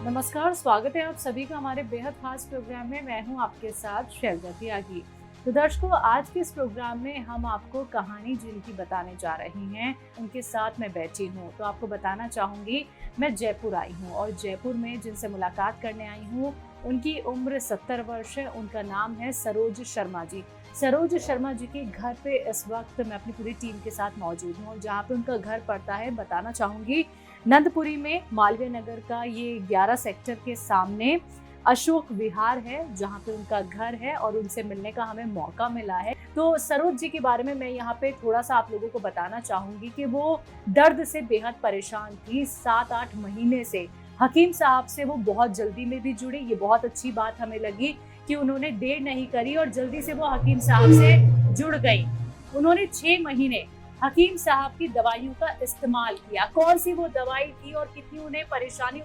नमस्कार, स्वागत है आप सभी का हमारे बेहद खास प्रोग्राम में। मैं हूं आपके साथ शैलजा त्यागी। तो दर्शकों, आज के इस प्रोग्राम में हम आपको कहानी जिनकी बताने जा रही हैं, उनके साथ मैं बैठी हूं। तो आपको बताना चाहूंगी, मैं जयपुर आई हूं और जयपुर में जिनसे मुलाकात करने आई हूं, उनकी उम्र 70 वर्ष है। उनका नाम है सरोज शर्मा जी। सरोज शर्मा जी के घर पे इस वक्त मैं अपनी पूरी टीम के साथ मौजूद हूँ। जहाँ पे उनका घर पड़ता है, बताना चाहूंगी, नंदपुरी में, मालवीय नगर का ये 11 सेक्टर के सामने अशोक विहार है, जहाँ पे उनका घर है और उनसे मिलने का हमें मौका मिला है। तो सरोज जी के बारे में मैं यहाँ पे थोड़ा सा आप लोगों को बताना चाहूंगी कि वो दर्द से बेहद परेशान थी 7-8 महीने से। हकीम साहब से वो बहुत जल्दी में भी जुड़ी। ये बहुत अच्छी बात हमें लगी कि उन्होंने देर नहीं करी और जल्दी से वो हकीम साहब से जुड़ गई। उन्होंने 6 महीने हकीम साहब की दवाइयों का इस्तेमाल किया। कौन सी वो दवाई थी और कितनी उन्हें परेशानी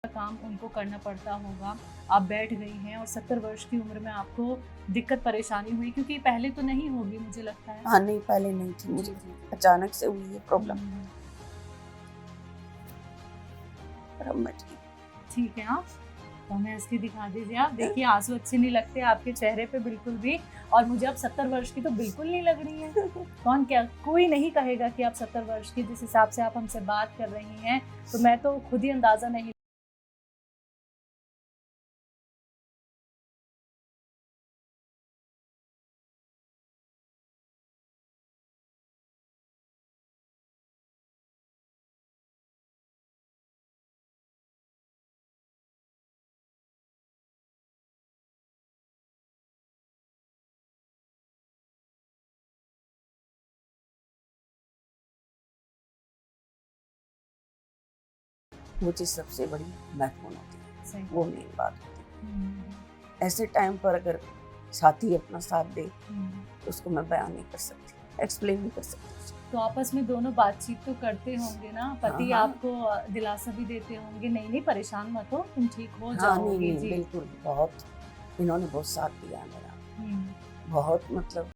काम उनको करना पड़ता होगा। आप बैठ गई हैं और 70 वर्ष की उम्र में आपको दिक्कत परेशानी हुई, क्योंकि पहले तो नहीं होगी मुझे लगता है। हाँ, नहीं पहले नहीं थी मुझे, अचानक से हुई है प्रॉब्लम। पर अब मैं ठीक है। आप तो हमें इसकी दिखा दीजिए। आप देखिए, आंसू अच्छे नहीं लगते आपके चेहरे पे बिल्कुल भी, और मुझे अब 70 वर्ष की तो बिल्कुल नहीं लग रही है। कौन क्या कोई नहीं कहेगा कि आप 70 वर्ष की, जिस हिसाब से आप हमसे बात कर रही हैं, तो मैं तो खुद ही अंदाजा नहीं। वो चीज़ सबसे बड़ी महत्वपूर्ण होती है, सही। वो मेन बात होती है। ऐसे टाइम पर अगर साथी अपना साथ दे, हम्म। उसको मैं बयान नहीं कर सकती, एक्सप्लेन नहीं कर सकती उसको। तो आपस में दोनों बातचीत तो करते होंगे ना, पति हाँ, हाँ। आपको दिलासा भी देते होंगे, नहीं नहीं परेशान मत हो, तुम ठीक हो हाँ, नहीं, जाओगे नहीं, जी। बिल्कुल, बहुत इन्होंने बहुत साथ दिया है मेरा, हम्म। बहुत मतलब।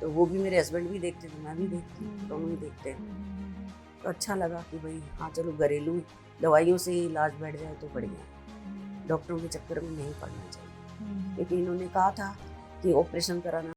तो वो भी मेरे हस्बैंड भी देखते थे, मैं भी देखती हूँ, दोनों ही देखते हैं। तो अच्छा लगा कि भाई हाँ चलो घरेलू दवाइयों से ही इलाज बैठ जाए तो बढ़िया है, डॉक्टरों के चक्कर में नहीं पड़ना चाहिए, क्योंकि इन्होंने कहा था कि ऑपरेशन कराना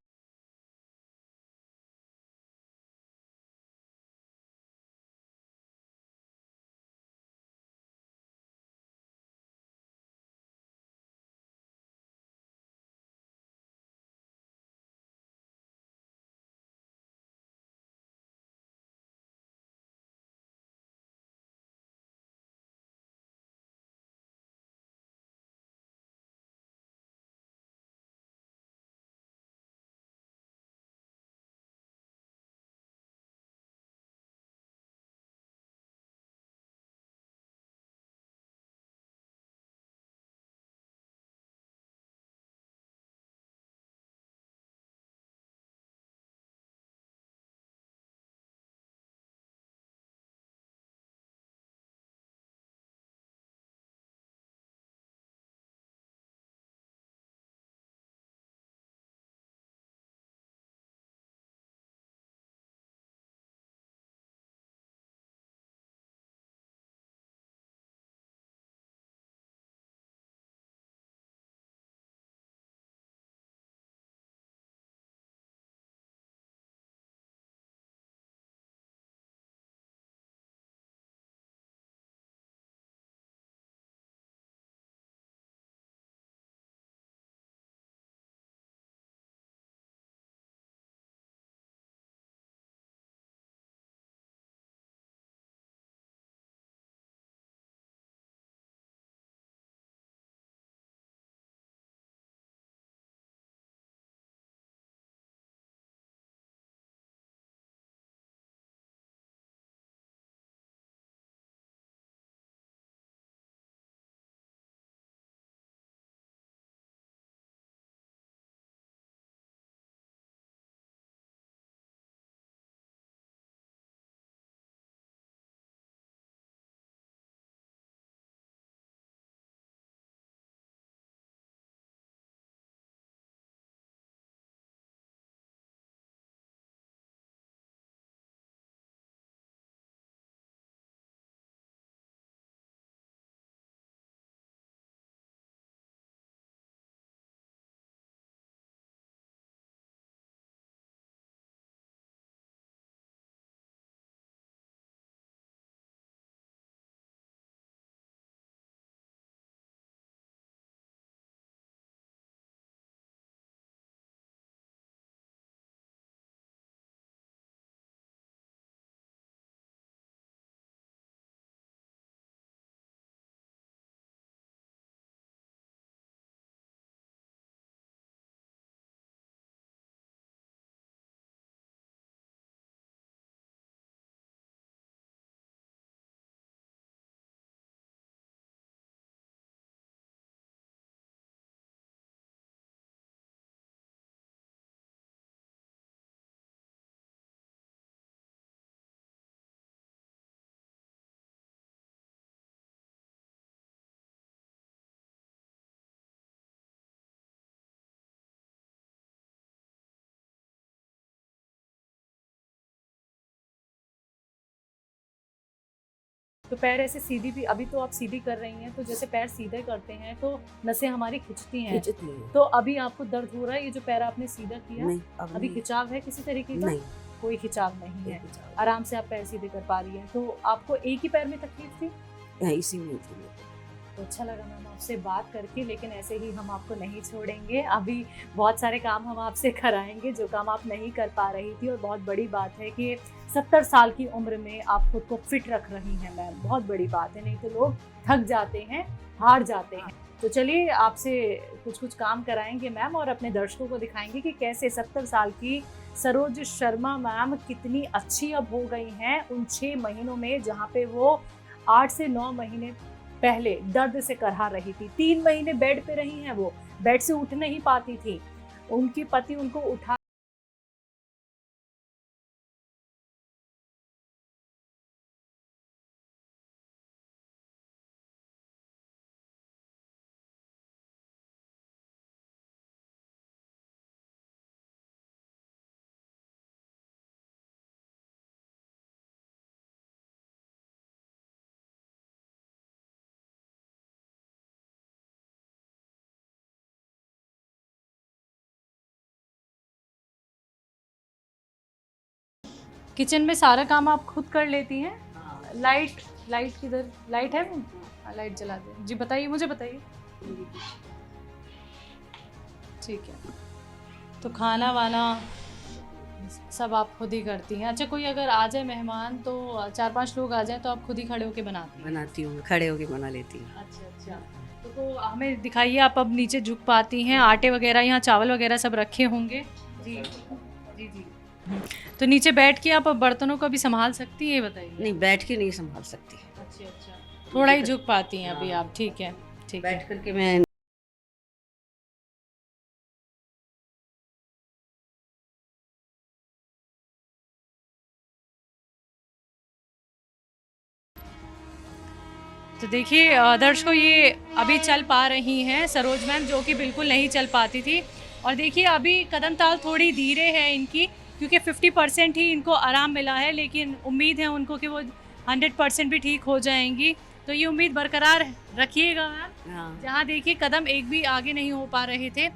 तो पैर ऐसे सीधी भी, अभी तो आप सीधी कर रही हैं, तो जैसे पैर सीधे करते हैं तो नसें हमारी खिंचती हैं। तो अभी आपको दर्द हो रहा है, ये जो पैर आपने सीधा किया? नहीं, अभी खिंचाव है किसी तरीके का? नहीं, कोई खिंचाव नहीं है, आराम से आप पैर सीधे कर पा रही हैं। तो आपको एक ही पैर में तकलीफ थी? इसी में थी। तो अच्छा लगा मैम आपसे बात करके, लेकिन ऐसे ही हम आपको नहीं छोड़ेंगे। अभी बहुत सारे काम हम आपसे कराएंगे जो काम आप नहीं कर पा रही थी, और बहुत बड़ी बात है कि 70 साल की उम्र में आप खुद को फिट रख रही हैं मैम, बहुत बड़ी बात है। नहीं तो लोग थक जाते हैं, हार जाते हैं। तो चलिए आपसे कुछ काम कराएंगे मैम, और अपने दर्शकों को दिखाएंगे कि कैसे 70 साल की सरोज शर्मा मैम कितनी अच्छी अब हो गई हैं उन 6 महीनों में, जहाँ पे वो 8 से 9 महीने पहले दर्द से करहा रही थी। 3 महीने बेड पे रही हैं, वो बेड से उठ नहीं पाती थी, उनके पति उनको उठा किचन में सारा काम आप खुद कर लेती हैं? लाइट किधर? लाइट है वो? लाइट जला दे जी। बताइए, मुझे बताइए। ठीक है, तो खाना वाना सब आप खुद ही करती हैं? अच्छा, कोई अगर आ जाए मेहमान, तो 4-5 लोग आ जाए, तो आप खुद ही खड़े होके बनाती हूँ, खड़े होके बना लेती हूँ। अच्छा। तो हमें दिखाइए, आप अब नीचे झुक पाती हैं? आटे वगैरह, यहाँ चावल वगैरह सब रखे होंगे? जी जी जी। तो नीचे बैठ के आप बर्तनों को भी संभाल सकती है, बताइए? नहीं, बैठ के नहीं संभाल सकती। अच्छा, थोड़ा ही झुक पाती हैं अभी आप? ठीक है, बैठ करके मैं तो देखिए दर्शकों, ये अभी चल पा रही हैं सरोज मैम, जो कि बिल्कुल नहीं चल पाती थी। और देखिए अभी कदम ताल थोड़ी धीरे है इनकी, क्योंकि 50% ही इनको आराम मिला है, लेकिन उम्मीद है उनको कि वो 100% भी ठीक हो जाएंगी। तो ये उम्मीद बरकरार रखिएगा मैम। जहाँ देखिए कदम एक भी आगे नहीं हो पा रहे थे,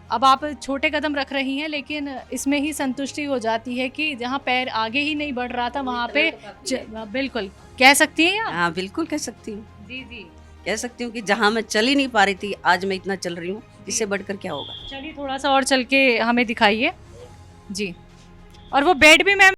अब आप छोटे कदम रख रही हैं, लेकिन इसमें ही संतुष्टि हो जाती है कि जहाँ पैर आगे ही नहीं बढ़ रहा था वहाँ पे बिल्कुल कह सकती हैं आप? हाँ, बिल्कुल कह सकती हूँ। जी जी, कह सकती हूँ कि जहाँ मैं चल ही नहीं पा रही थी, आज मैं इतना चल रही हूँ, इससे बढ़कर क्या होगा। चलिए थोड़ा सा और चल के हमें दिखाइए जी। और वो बेड भी मैम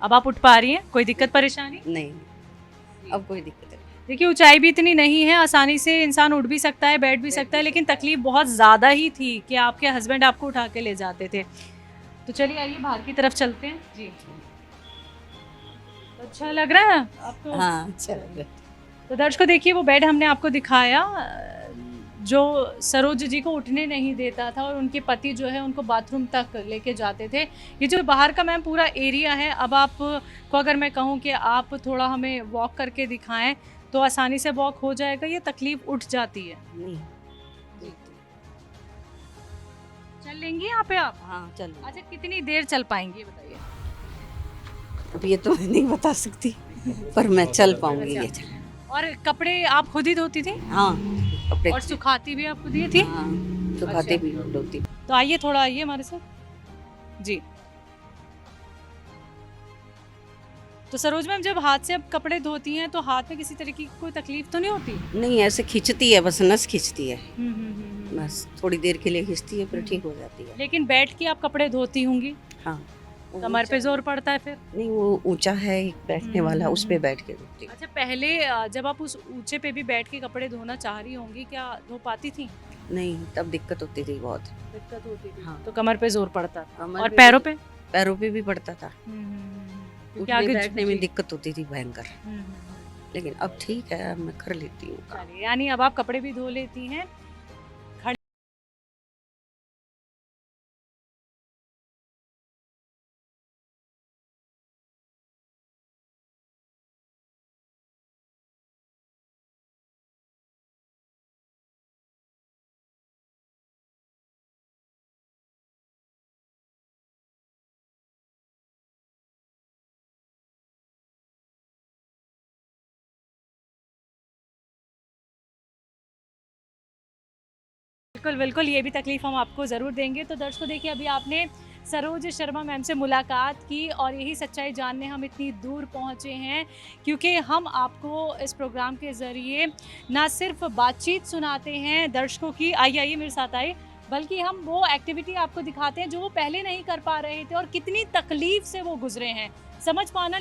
अब आप उठ पा रही हैं? कोई दिक्कत परेशानी? नहीं, अब कोई दिक्कत नहीं। देखिए ऊंचाई भी इतनी नहीं है, आसानी से इंसान उठ भी सकता है, बैठ भी सकता है, लेकिन तकलीफ बहुत ज़्यादा ही थी कि आपके हस्बैंड आपको उठा के ले जाते थे। तो चलिए आइए बाहर की तरफ चलते हैं जी। तो अच्छा लग रहा है आपको? हाँ, अच्छा लग रहा है। तो दर्शकों देखिए, वो बेड हमने आपको दिखाया जो सरोज जी को उठने नहीं देता था, और उनके पति जो है उनको बाथरूम तक लेके जाते थे। ये जो बाहर का मैम पूरा एरिया है, अब आपको अगर मैं कहूँ कि आप थोड़ा हमें वॉक करके दिखाएं तो आसानी से वॉक हो जाएगा, ये तकलीफ उठ जाती है? नहीं, चल लेंगी यहाँ पे आप? हाँ, चल। अच्छा, कितनी देर चल पाएंगी ये बताइए? अब ये तो मैं नहीं बता सकती, पर मैं चल पाऊंगी। ये चल। और कपड़े आप खुद ही धोती थी? हाँ, कपड़े और सुखाती भी आप खुद ही थी? हाँ, सुखाते भी धोती। तो आइए थोड़ा आइए हमारे साथ जी। तो सरोज मैम, जब हाथ से अब कपड़े धोती हैं तो हाथ में किसी तरीके की कोई तकलीफ तो नहीं होती? नहीं, ऐसे खींचती है, बस नस खींचती है, हम्म। बस थोड़ी देर के लिए खींचती है, फिर ठीक हो जाती है। लेकिन बैठ के आप कपड़े धोती होंगी, हाँ, वो कमर पे ऊंचा- जोर पड़ता है फिर? नहीं, वो ऊंचा है एक बैठने वाला, उस पे बैठ के धोती हूँ। अच्छा, पहले जब आप उस ऊंचे पे भी बैठ के कपड़े धोना चाह रही होंगी, क्या धो पाती थी? नहीं, तब दिक्कत होती थी बहुत। दिक्कत होती थी? हाँ। तो कमर पे जोर पड़ता था कमर और पे पैरों भी- पे? पैरों पे भी पड़ता था, क्योंकि उठने आगे बैठने में जी। दिक्कत होती थी भयंकर। लेकिन अब ठीक है, अब मैं कर लेती हूँ काम। चलिए, यानी अब आप कपड़े भी धो लेती हैं। बिल्कुल बिल्कुल, ये भी तकलीफ हम आपको ज़रूर देंगे। तो दर्शकों, देखिए, अभी आपने सरोज शर्मा मैम से मुलाकात की और यही सच्चाई जानने हम इतनी दूर पहुँचे हैं, क्योंकि हम आपको इस प्रोग्राम के ज़रिए ना सिर्फ बातचीत सुनाते हैं दर्शकों की, आइए आइए मेरे साथ आइए, बल्कि हम वो एक्टिविटी आपको दिखाते हैं जो वो पहले नहीं कर पा रहे थे और कितनी तकलीफ से वो गुजरे हैं। समझ पाना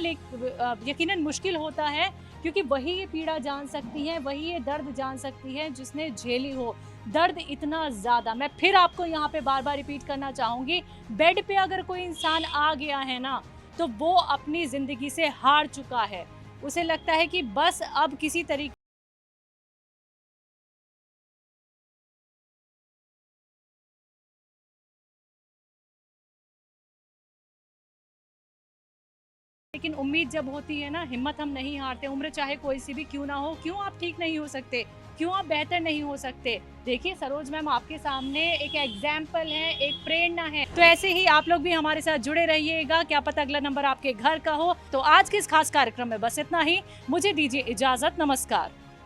यकीनन मुश्किल होता है, क्योंकि वही ये पीड़ा जान सकती हैं, वही ये दर्द जान सकती हैं जिसने झेली हो। दर्द इतना ज़्यादा, मैं फिर आपको यहाँ पे बार बार रिपीट करना चाहूँगी, बेड पे अगर कोई इंसान आ गया है ना, तो वो अपनी ज़िंदगी से हार चुका है। उसे लगता है कि बस अब किसी तरीके लेकिन उम्मीद जब होती है ना, हिम्मत हम नहीं हारते। उम्र चाहे कोई सी भी क्यों ना हो, क्यों आप ठीक नहीं हो सकते, क्यों आप बेहतर नहीं हो सकते। देखिए, सरोज मैम आपके सामने एक एग्जाम्पल है, एक प्रेरणा है। तो ऐसे ही आप लोग भी हमारे साथ जुड़े रहिएगा, क्या पता अगला नंबर आपके घर का हो। तो आज के इस खास कार्यक्रम में बस इतना ही, मुझे दीजिए इजाजत, नमस्कार।